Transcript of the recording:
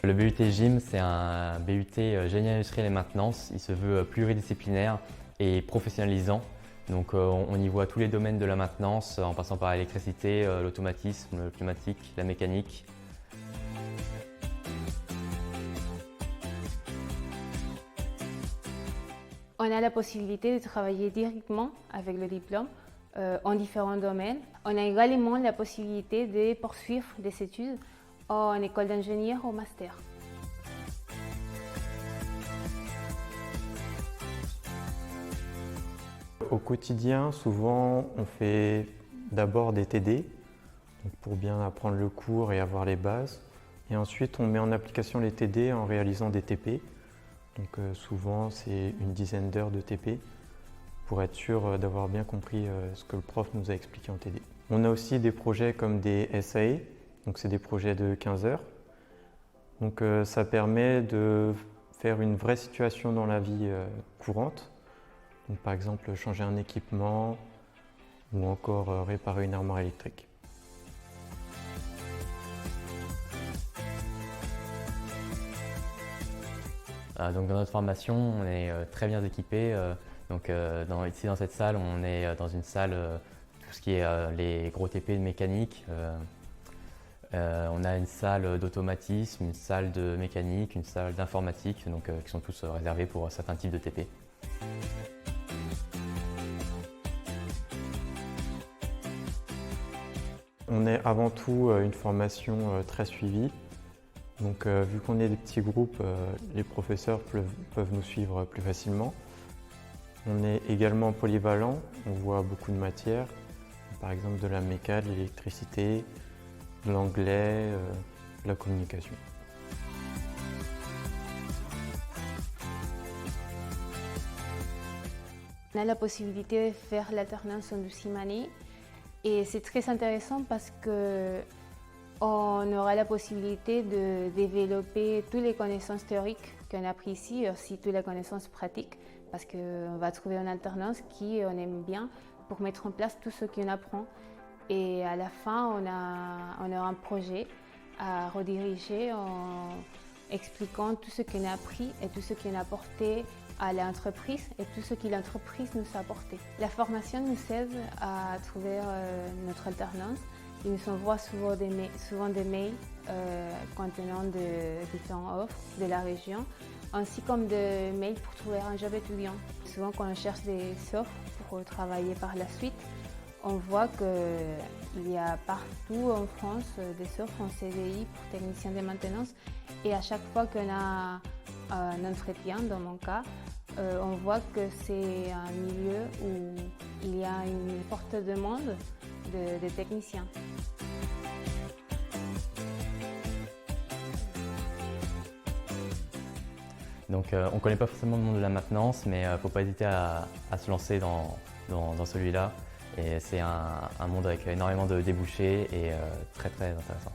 Le BUT Gym, c'est un BUT génie industriel et maintenance. Il se veut pluridisciplinaire et professionnalisant. Donc on y voit tous les domaines de la maintenance, en passant par l'électricité, l'automatisme, le pneumatique, la mécanique. On a la possibilité de travailler directement avec le diplôme en différents domaines. On a également la possibilité de poursuivre des études en école d'ingénieur ou master. Au quotidien, souvent, on fait d'abord des TD donc pour bien apprendre le cours et avoir les bases. Et ensuite, on met en application les TD en réalisant des TP. Donc souvent, c'est une dizaine d'heures de TP pour être sûr d'avoir bien compris ce que le prof nous a expliqué en TD. On a aussi des projets comme des SAE, donc c'est des projets de 15 heures. Donc ça permet de faire une vraie situation dans la vie courante. Donc, par exemple, changer un équipement ou encore réparer une armoire électrique. Donc dans notre formation, on est très bien équipés. Ici dans cette salle, on est dans une salle tout ce qui est les gros TP de mécanique. On a une salle d'automatisme, une salle de mécanique, une salle d'informatique, qui sont tous réservés pour certains types de TP. On est avant tout une formation très suivie. Donc, vu qu'on est des petits groupes, les professeurs peuvent nous suivre plus facilement. On est également polyvalent, on voit beaucoup de matières, par exemple de la mécanique, de l'électricité, de l'anglais, de la communication. On a la possibilité de faire l'alternance en 12e année et c'est très intéressant parce que on aura la possibilité de développer toutes les connaissances théoriques qu'on a apprises ici et aussi toutes les connaissances pratiques parce qu'on va trouver une alternance qui on aime bien pour mettre en place tout ce qu'on apprend. Et à la fin, on aura un projet à rediriger en expliquant tout ce qu'on a appris et tout ce qu'on a apporté à l'entreprise et tout ce que l'entreprise nous a apporté. La formation nous aide à trouver notre alternance. Ils nous envoient souvent des mails contenant de différentes offres de la région, ainsi comme des mails pour trouver un job étudiant. Souvent, quand on cherche des offres pour travailler par la suite, on voit qu'il y a partout en France des offres en CDI pour technicien de maintenance. Et à chaque fois qu'on a un entretien, dans mon cas, on voit que c'est un milieu où il y a une forte demande de techniciens. Donc on ne connaît pas forcément le monde de la maintenance, mais il ne faut pas hésiter à se lancer dans celui-là. Et c'est un monde avec énormément de débouchés et très très intéressant.